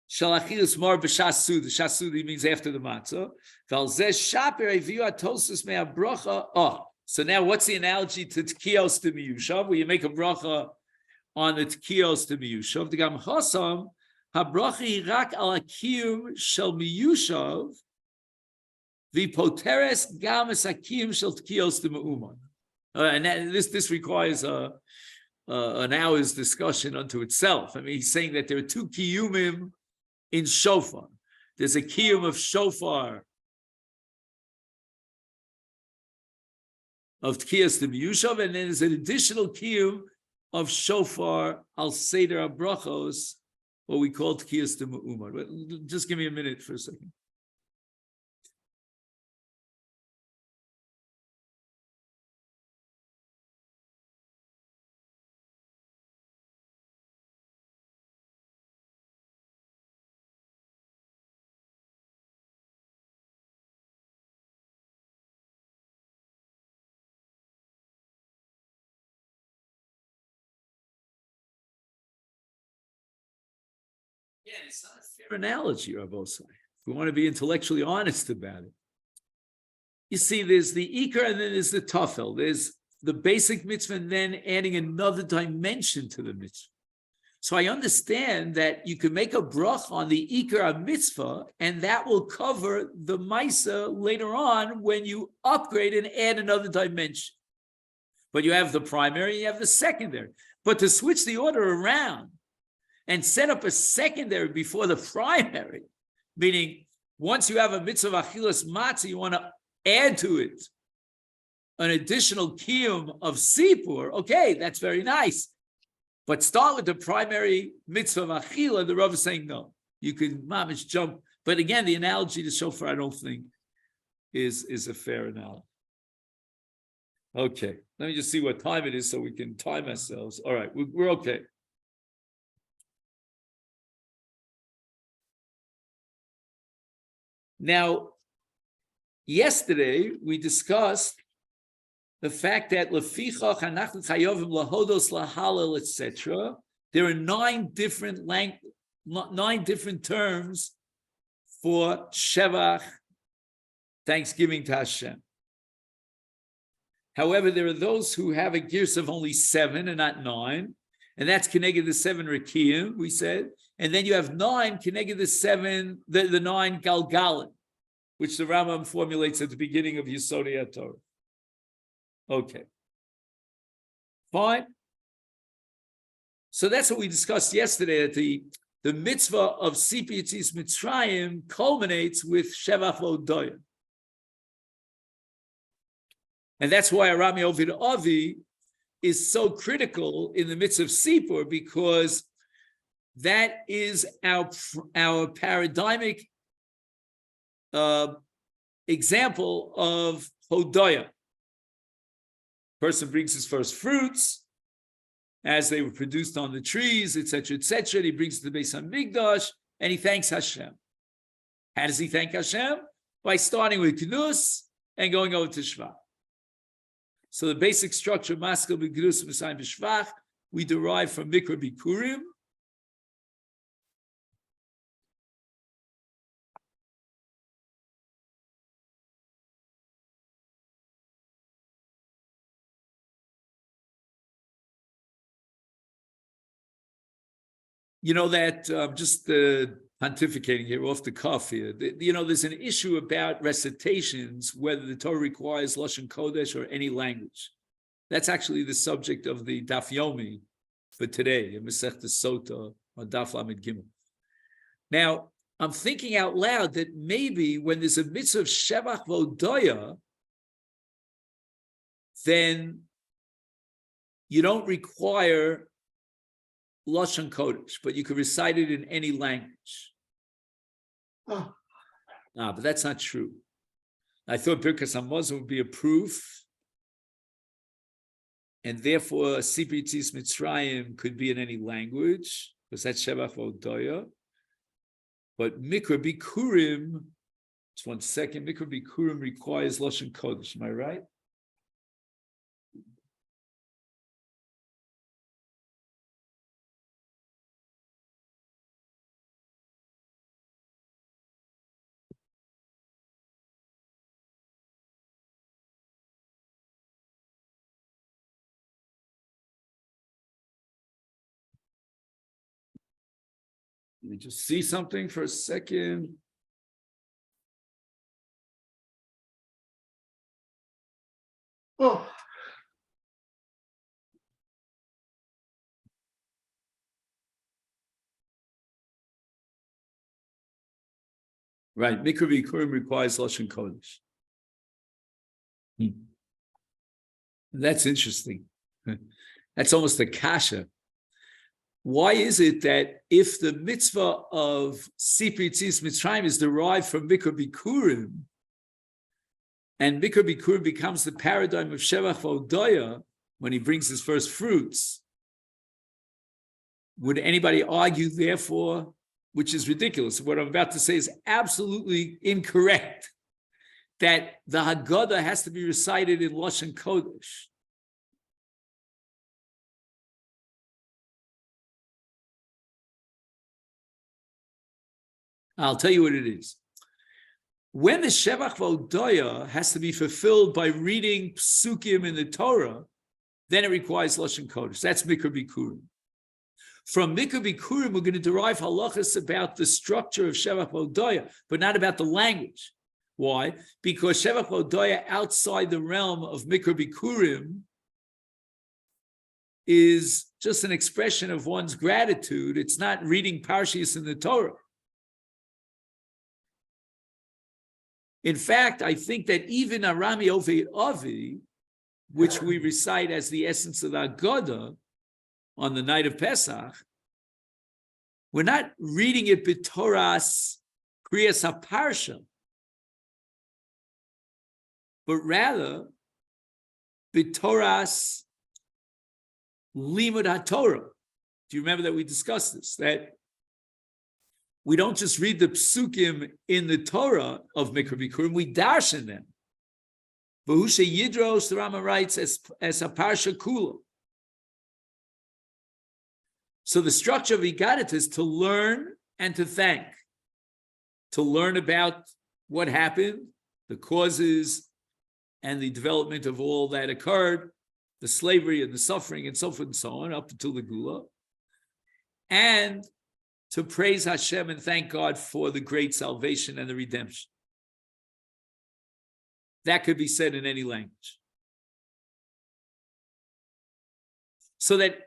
shel achilas mar b'shas suda. Shas suda means after the matzah. V'alzeh shaper eviu atosus me'abracha. Oh, so now what's the analogy to tkiyos to miyushav? Where you make a bracha on the tkiyos to miyushav. The gam chosam habracha hirak al akiyum shel miyushav. The poteres gamas hakim shel tkiyos to meuman. And this requires an hour's discussion unto itself. I mean, he's saying that there are two kiyumim in shofar. There's a kiyum of shofar of tkiyas to miyushav, and then there's an additional kiyum of shofar al seder abrachos, what we call tkiyas to meuman. But just give me a minute for a second. Yeah, it's not a fair analogy, Rabbosai. If we want to be intellectually honest about it. You see, there's the Iker and then there's the Tafel. There's the basic mitzvah and then adding another dimension to the mitzvah. So I understand that you can make a brach on the Iker mitzvah and that will cover the Maisa later on when you upgrade and add another dimension. But you have the primary, you have the secondary. But to switch the order around and set up a secondary before the primary, meaning once you have a mitzvah of achilas matzah, you want to add to it an additional kiyum of sipur, okay, that's very nice. But start with the primary mitzvah of achila, the Rav is saying no. You can mamish jump. But again, the analogy to shofar, I don't think, is a fair analogy. Okay, let me just see what time it is so we can time ourselves. All right, we're okay. Now, yesterday we discussed the fact that lefichach anachnu chayovim lahodos lahalel, etc. There are nine different terms for shevach, thanksgiving to Hashem. However, there are those who have a girs of only 7 and not 9, and that's connected the 7 Rekiyim, we said. And then you have 9 connected the 9 Galgalim, which the Rambam formulates at the beginning of Yesodei HaTorah. Okay. Fine. So that's what we discussed yesterday, that the mitzvah of Sipi Yitzis Mitzrayim culminates with Shevach V'Odaya. And that's why Arami Ovid Avi is so critical in the midst of Sipur, because that is our paradigmic example of Hodaya. Person brings his first fruits as they were produced on the trees, etc., etc. And he brings it to the Beis Hamikdash and he thanks Hashem. How does he thank Hashem? By starting with Knus and going over to Shvach. So the basic structure of Maskil B'Gnus B'Sayim B'Shvach we derive from Mikra Bikurim. that just pontificating here off the cuff here. There's an issue about recitations, whether the Torah requires Lashon Kodesh or any language. That's actually the subject of the Daf Yomi for today, in Masechet Sota on Daf Lamed Gimel. Now, I'm thinking out loud that maybe when there's a mitzvah of Shevach Vodoya, then you don't require Lashon Kodesh, but you could recite it in any language. But that's not true. I thought Birkas Hamazon would be a proof, and therefore Pesachim116b could be in any language, because that's Shevach Vodoya. But Mikra Bikurim, just 1 second, Mikra Bikurim requires Lashon Kodesh, am I right? Let me just see something for a second. Right, Mikra Bikurim requires Lashon Kodesh. That's interesting. That's almost a kasha. Why is it that if the mitzvah of Pesachim116b is derived from Mikra Bikurim, and Mikra Bikurim becomes the paradigm of Shevach Vodoya when he brings his first fruits, would anybody argue, therefore, which is ridiculous, what I'm about to say is absolutely incorrect, that the Haggadah has to be recited in Lashon Kodesh? I'll tell you what it is. When the Shevach Vodoya has to be fulfilled by reading psukim in the Torah, then it requires Lashon Kodesh. That's Mikra Bikurim. From Mikra Bikurim, we're going to derive halachas about the structure of Shevach Vodoya, but not about the language. Why? Because Shevach Vodoya outside the realm of Mikra Bikurim is just an expression of one's gratitude. It's not reading parshas in the Torah. In fact, I think that even Arami Ovei Avi, which we recite as the essence of the Haggadah on the night of Pesach, we're not reading it b'Torah's Kriyas HaParsha, but rather b'Torah's Limud HaTorah. Do you remember that we discussed this? That we don't just read the psukim in the Torah of Mikra Bikurim, we darshan them. V'hushe Yidros, the Rama writes, as a parsha kula. So the structure of Igadat is to learn and to thank. To learn about what happened, the causes and the development of all that occurred, the slavery and the suffering and so forth and so on, up until the Gula. And to praise Hashem and thank God for the great salvation and the redemption. That could be said in any language. So that,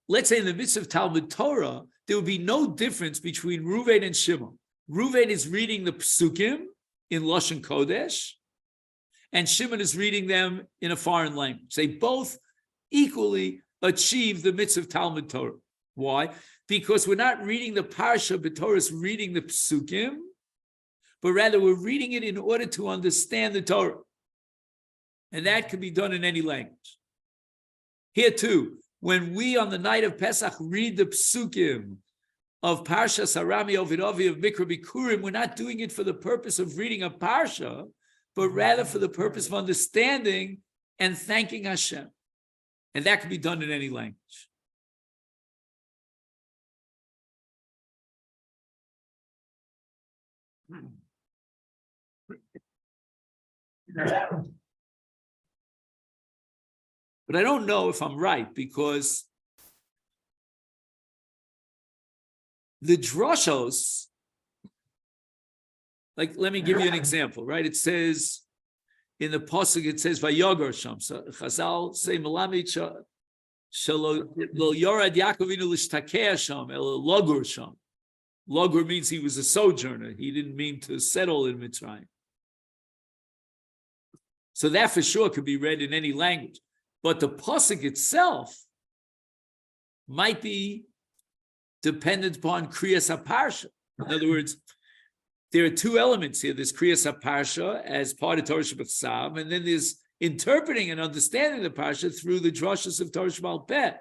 let's say in the midst of Talmud Torah, there would be no difference between Ruvain and Shimon. Ruvain is reading the psukim in Lashon Kodesh, and Shimon is reading them in a foreign language. They both equally achieve the mitzvah of Talmud Torah. Why? Because we're not reading the parsha, but Torah is reading the psukim, but rather we're reading it in order to understand the Torah. And that can be done in any language. Here too, when we on the night of Pesach read the psukim of Parsha Sarami Ovidovi of Mikra Bikurim, we're not doing it for the purpose of reading a parsha, but rather for the purpose of understanding and thanking Hashem. And that can be done in any language. But I don't know if I'm right, because The droshos, like, let me give you an example, right? It says, in the pasuk, it says, Vayogor Sham. So Chazal say, Melamid Shalo Yorad Yaakovinu Lishtakea Sham, El Logur Sham. Logur means he was a sojourner. He didn't mean to settle in Mitzrayim. So that for sure could be read in any language. But the pasuk itself might be dependent upon Kriyas HaParsha. In other words, there are two elements here. There's Kriyas HaParsha as part of Torah Shebachsav, and then there's interpreting and understanding the Parsha through the drashas of Torah Sheba'al Peh.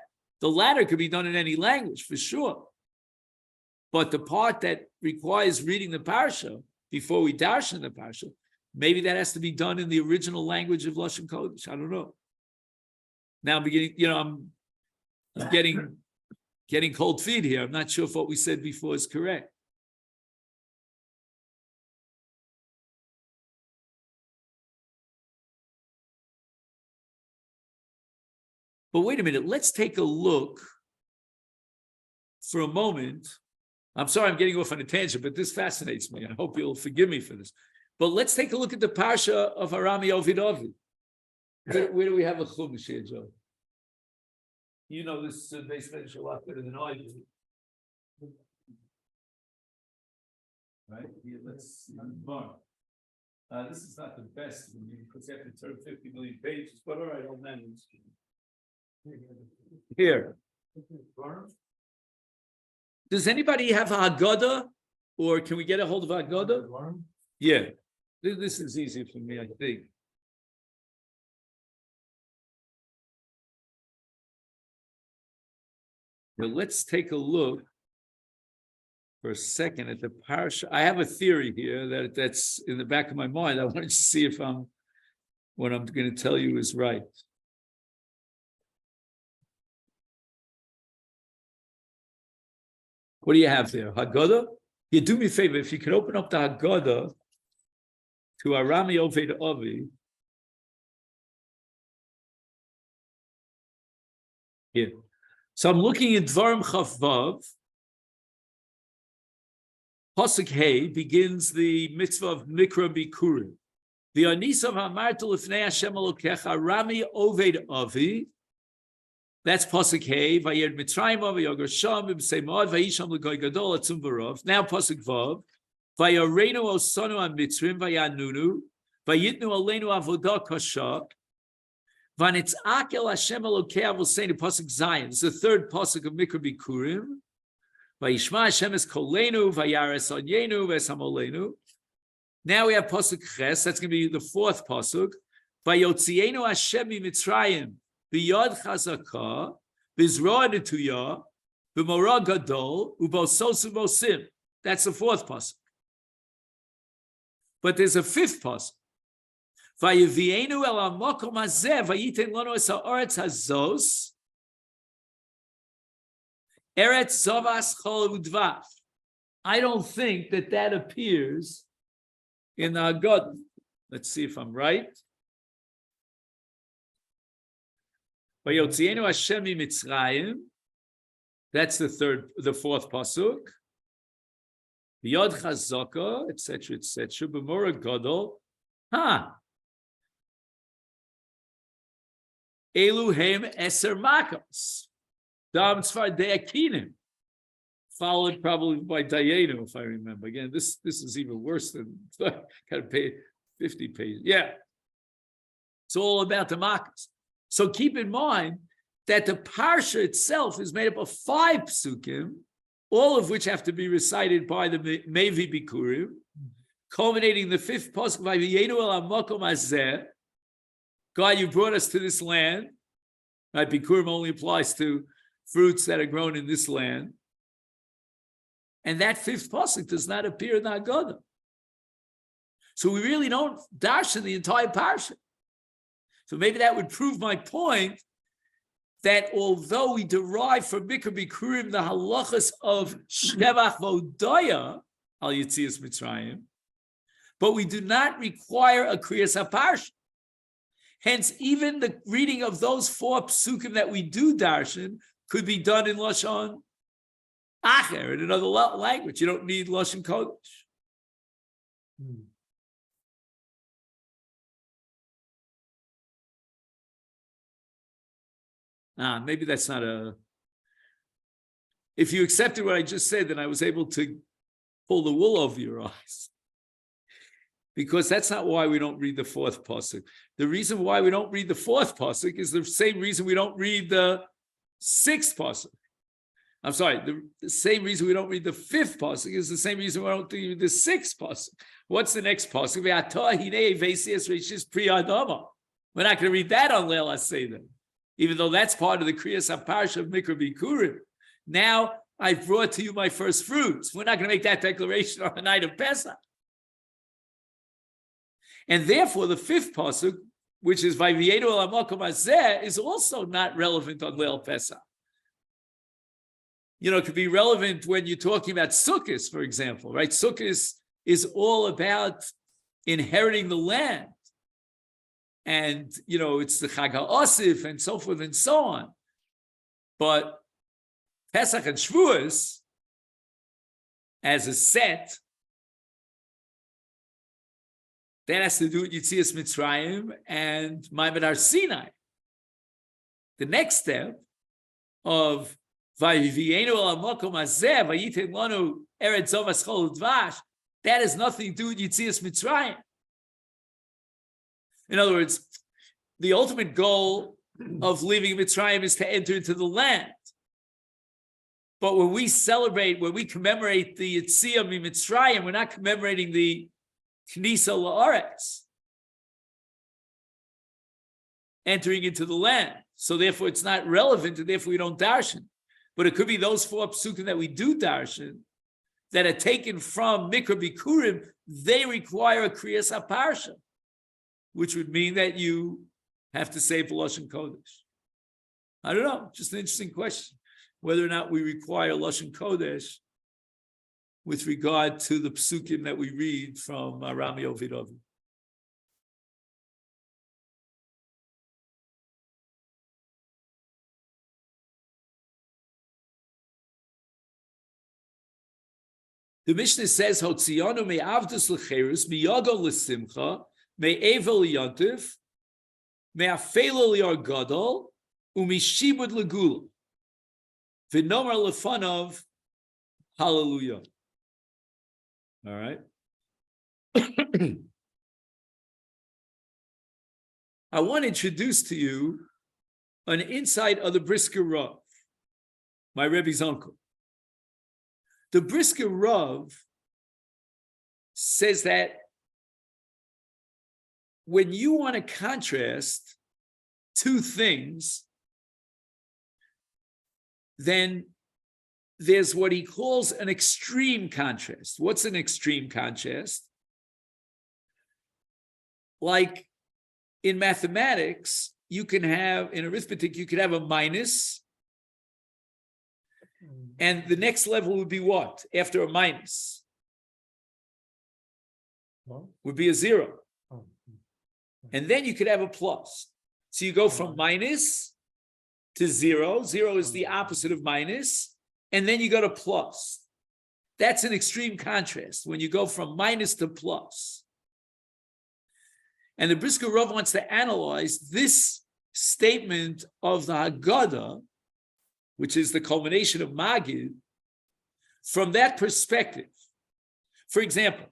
The latter could be done in any language, for sure. But the part that requires reading the Parsha before we darshan the Parsha, maybe that has to be done in the original language of Lashon Kodesh. I don't know. Now I'm beginning, I'm getting cold feet here. I'm not sure if what we said before is correct. But wait a minute, let's take a look for a moment. I'm sorry I'm getting off on a tangent, but this fascinates me. I hope you'll forgive me for this. But let's take a look at the Parsha of Arami Ovid Ovi. Where do we have a Chumash here, Joe? You know this base measure a lot better than I do. Right? Here, let's see. This is not the best because you have to turn 50 million pages, but all right, I'll manage. Here. Does anybody have a Haggadah? Or can we get a hold of a Haggadah? Yeah. This is easy for me, I think. Now let's take a look for a second at the parsha. I have a theory here that's in the back of my mind. I wanted to see if what I'm going to tell you is right. What do you have there? Haggadah? You do me a favor, if you could open up the Haggadah to Arami Oved Ovi. Here. So I'm looking at Dvarim Chaf Vav. Pasuk Hey begins the mitzvah of Mikra Bikurim. The Anisav Hamarta Lifnei Hashem Elokecha Arami Oved Ovi. That's Pasuk Hey. Vayed Mitzrayim Vayogor Sham B'Seimod Vayisham L'Goy Gadol Atzum V'Rov. Now Pasuk Vav. Vayareinu Osanu HaMitzrim Vayanunu Vayitnu Aleinu Avodah Kasha Vanitzak El Hashem Elokei Avoseinu Pasuk Zayin. It's the third Pasuk of Mikra Bikurim. Vayishma Hashem Es Kolenu Vayares Onyenu V'Esamolenu. Now we have Pasuk Ches. That's going to be the fourth Pasuk. Vayotzienu Hashem Mitzrayim B'Yod Chazaka B'Zroa Netuya B'Morah Gadol U'Bosos U'Bosim. That's the fourth Pasuk. But there's a fifth pasuk. Vayevienu el hamakom hazeh vayiten lanu es haaretz hazos eretz zavas chol udvav. I don't think that appears in the Haggadah. Let's see if I'm right. Vayotzienu Hashem miMitzrayim. That's the fourth pasuk. Yod Chazaka, etc., etc. B'Morah Gadol. Eluhem Eser Makos. Dam Tzfar Deakinim. Followed probably by Dayenu, if I remember. Again, this is even worse than got to pay 50 pages. Yeah. It's all about the Makos. So keep in mind that the Parsha itself is made up of 5 psukim, all of which have to be recited by the Mevi Bikurim, culminating the 5th pasuk, Vayenu el hamakom hazeh. God, you brought us to this land. Right? Bikurim only applies to fruits that are grown in this land. And that 5th pasuk does not appear in the Haggadah. So we really don't darshan the entire parsha. So maybe that would prove my point that although we derive from Mikra Bikurim the halachas of Shevach Vodaya al Yitzias Mitzrayim, but we do not require a Kriyas HaParsha. Hence, even the reading of those 4 psukim that we do darshan could be done in Lashon Acher in another language. You don't need Lashon Kodesh. Maybe that's not a... If you accepted what I just said, then I was able to pull the wool over your eyes. Because that's not why we don't read the fourth pasuk. The reason why we don't read the fourth pasuk is the same reason we don't read the sixth pasuk. I'm sorry, the same reason we don't read the fifth pasuk is the same reason we don't read the sixth pasuk. What's the next pasuk? We're not going to read that on Leil HaSeder, even though that's part of the Kriyas HaParsha of Mikra Bikurim. Now I've brought to you my first fruits. We're not going to make that declaration on the night of Pesach. And therefore, the fifth pasuk, which is Vayvienu el hamakom hazeh, is also not relevant on Leil Pesach. You know, it could be relevant when you're talking about Sukkot, for example, right? Sukkot is all about inheriting the land. And, you know, it's the Chag HaOsif and so forth and so on. But Pesach and Shavuos, as a set, that has to do with Yetzias Mitzrayim and Ma'amad Har Sinai. The next step of Vayivienu el hamakom hazeh vayiten lanu eretz zov haschol udvash, that has nothing to do with Yetzias Mitzrayim. In other words, the ultimate goal of leaving Mitzrayim is to enter into the land. But when we celebrate, when we commemorate the Yetziah Mitzrayim, we're not commemorating the Knisa La'aretz, entering into the land. So therefore it's not relevant, and therefore we don't darshan. But it could be those four psukim that we do darshan that are taken from Mikra Bikurim, they require a Kriyas HaParsha, which would mean that you have to say Lashon Kodesh. I don't know, just an interesting question, whether or not we require Lashon Kodesh with regard to the psukim that we read from Rami Ovidovi. The Mishnah says, "Hotzianu me avdus lecherus miyago lesimcha me evel liyantiv me afelo liar gadol umishibud legula v'nomar lefanov hallelujah." All right. I want to introduce to you an insight of the Brisker Rav, my Rebbe's uncle. The Brisker Rav says that when you want to contrast two things, then there's what he calls an extreme contrast. What's an extreme contrast? Like in mathematics, you can have, in arithmetic, you could have a minus, and the next level would be what? After a minus? Would be a zero. And then you could have a plus. So you go from minus to zero. Zero is the opposite of minus. And then you go to plus. That's an extreme contrast when you go from minus to plus. And the Brisker Rav wants to analyze this statement of the Haggadah, which is the culmination of Magid, from that perspective. For example,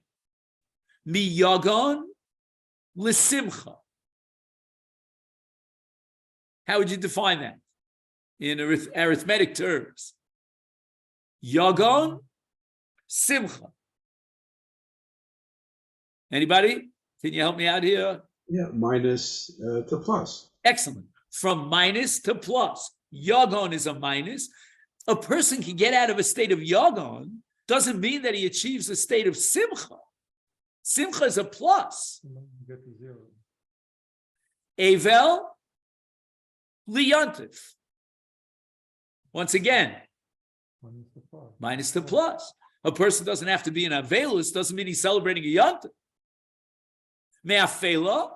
miyagon l'simcha. How would you define that in arithmetic terms? Yagon, simcha. Anybody? Can you help me out here? Yeah, minus to plus. Excellent. From minus to plus. Yagon is a minus. A person can get out of a state of Yagon, doesn't mean that he achieves a state of simcha. Simcha is a plus. Get to zero. Evel liyantif. Once again, minus the plus. A person doesn't have to be an avelus, doesn't mean he's celebrating a yantif. Me'afela.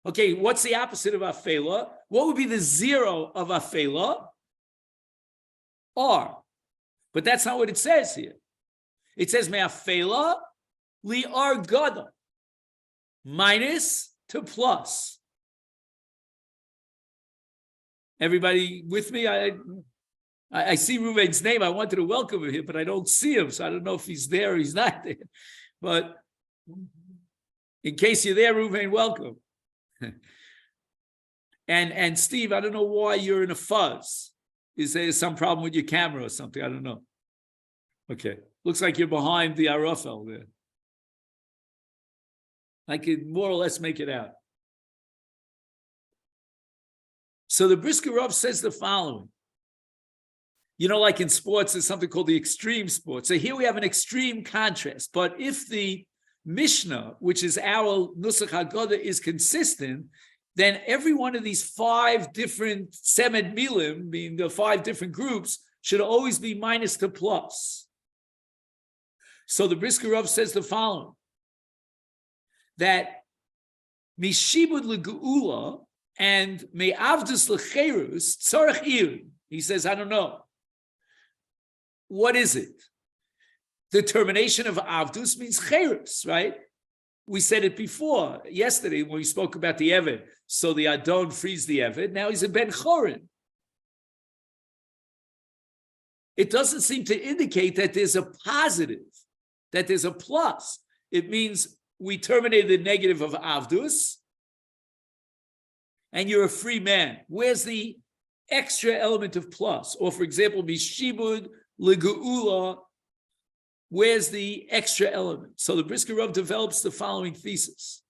Okay, what's the opposite of afela? What would be the zero of afela? R. But that's not what it says here. It says me'afela li'ar gadol, minus to plus. Everybody with me? I see Ruvain's name. I wanted to welcome him here, but I don't see him, so I don't know if he's there or he's not there. But in case you're there, Ruvain, welcome. And Steve, I don't know why you're in a fuzz. Is there some problem with your camera or something? I don't know. Okay. Looks like you're behind the Arafel there. I can more or less make it out. So the Brisker Rav says the following. You know, like in sports, there's something called the extreme sport. So here we have an extreme contrast. But if the Mishnah, which is our Nusach Haggadah, is consistent, then every one of these 5 different Semed Milim, being the 5 different groups, should always be minus to plus. So the Brisker Rav says the following, that Mishibud L'Geula and Me'avdus L'Cherus Tzarech Ir. He says, I don't know. What is it? The termination of Avdus means Cherus, right? We said it before, yesterday, when we spoke about the Eved. So the Adon frees the Eved. Now he's a Ben Chorin. It doesn't seem to indicate that there's a positive, that there's a plus. It means we terminated the negative of Avdus, and you're a free man. Where's the extra element of plus? Or, for example, Mishibud L'Geula, where's the extra element? So the Brisker Rav develops the following thesis.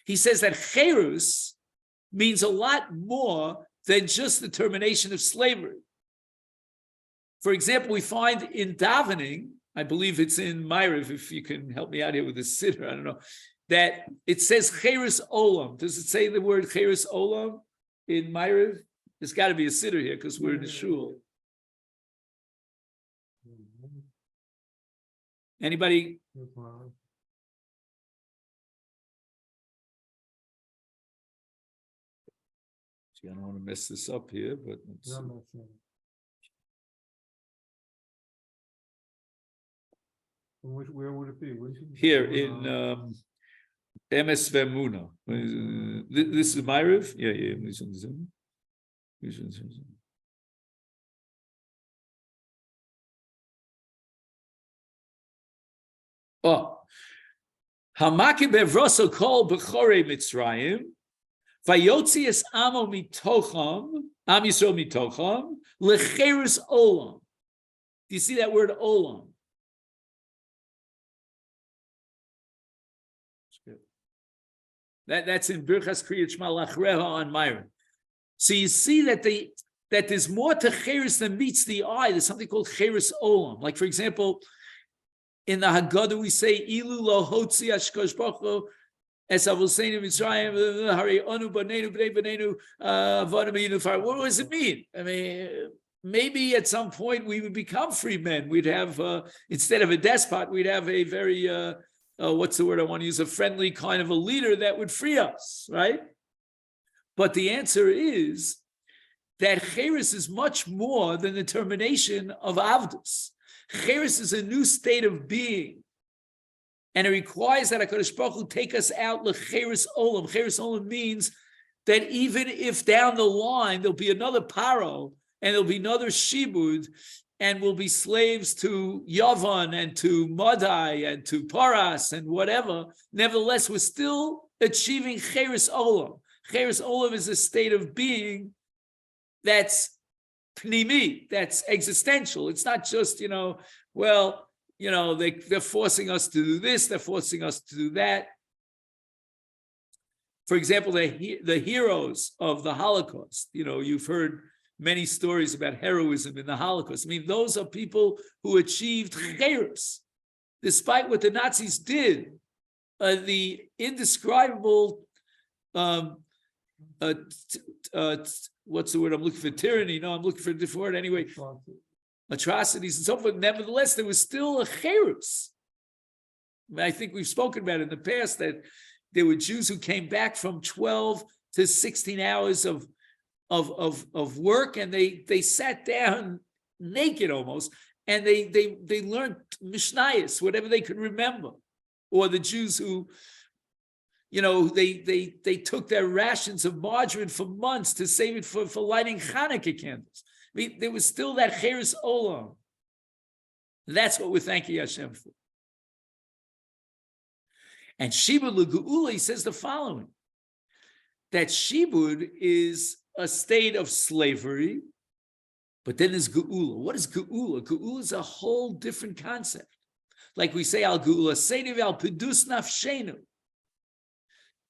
He says that Cherus means a lot more than just the termination of slavery. For example, we find in davening, I believe it's in Ma'ariv, if you can help me out here with the siddur, I don't know, that it says Cherus Olam. Does it say the word Cherus Olam in Ma'ariv? There's got to be a siddur here because we're in the shul. Anybody? I don't want to mess this up here, but let's see. Where would it be? Here in MS Vemuna. This is Ma'ariv? Yeah. Oh, Hamaki bevroso kol b'chorei Mitzrayim, vayotzi es amo mitocham, am Yisrael mitocham, lecherus olam. Do you see that word olam? That's in Birchas Kriyat Shema Lachreha on Myron. So you see that there's more to Cherus than meets the eye. There's something called Cherus Olam. Like, for example, in the Haggadah, we say, Ilu lo hotzi ashkosh baruch es avosenu Mitzrayim harei onu banenu bnei banenu avanu b'yinu far. What does it mean? I mean, maybe at some point we would become free men. We'd have, instead of a despot, we'd have a very, what's the word I want to use? A friendly kind of a leader that would free us, right? But the answer is that Cherus is much more than the termination of Avdus. Cherus is a new state of being. And it requires that HaKadosh Baruch Hu take us out lecherus olam. Cherus olam means that even if down the line there'll be another paro and there'll be another shibud, and we'll be slaves to Yavan and to Madai and to Paras and whatever, nevertheless, we're still achieving Cherus olam. Cherus olam is a state of being that's pnimi, that's existential. It's not just, they're forcing us to do this, they're forcing us to do that. For example, the heroes of the Holocaust, you've heard many stories about heroism in the Holocaust. I mean, those are people who achieved cherus, despite what the Nazis did. The indescribable, what's the word I'm looking for? Tyranny. No, I'm looking for a different word anyway. Atrocities and so forth. Nevertheless, there was still a cherus. I think we've spoken about it in the past that there were Jews who came back from 12 to 16 hours of work, and they sat down naked almost, and they learned Mishnayos, whatever they could remember, or the Jews who, they took their rations of margarine for months to save it for lighting Hanukkah candles. I mean, there was still that Cheres Olam. That's what we're thanking Hashem for. And Shibud L'Geula, he says the following, that Shibud is a state of slavery, but then there's Geula. What is Geula? Geula is a whole different concept. Like we say, Al Geula Seidiv Al Pedus Nafshenu.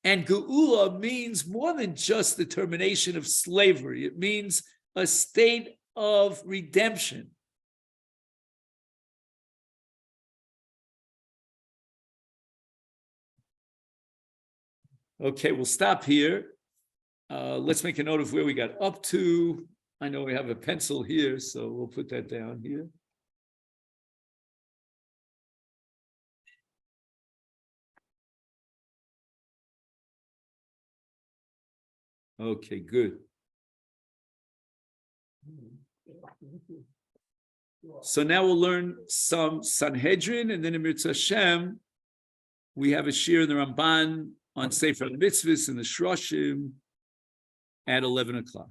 And Geula means more than just the termination of slavery. It means a state of redemption. Okay, we'll stop here. Let's make a note of where we got up to. I know we have a pencil here, so we'll put that down here. Okay, good. So now we'll learn some Sanhedrin, and then in Mitzvah Hashem, we have a shir in the Ramban on Sefer Mitzvahs and the Shroshim at 11 o'clock.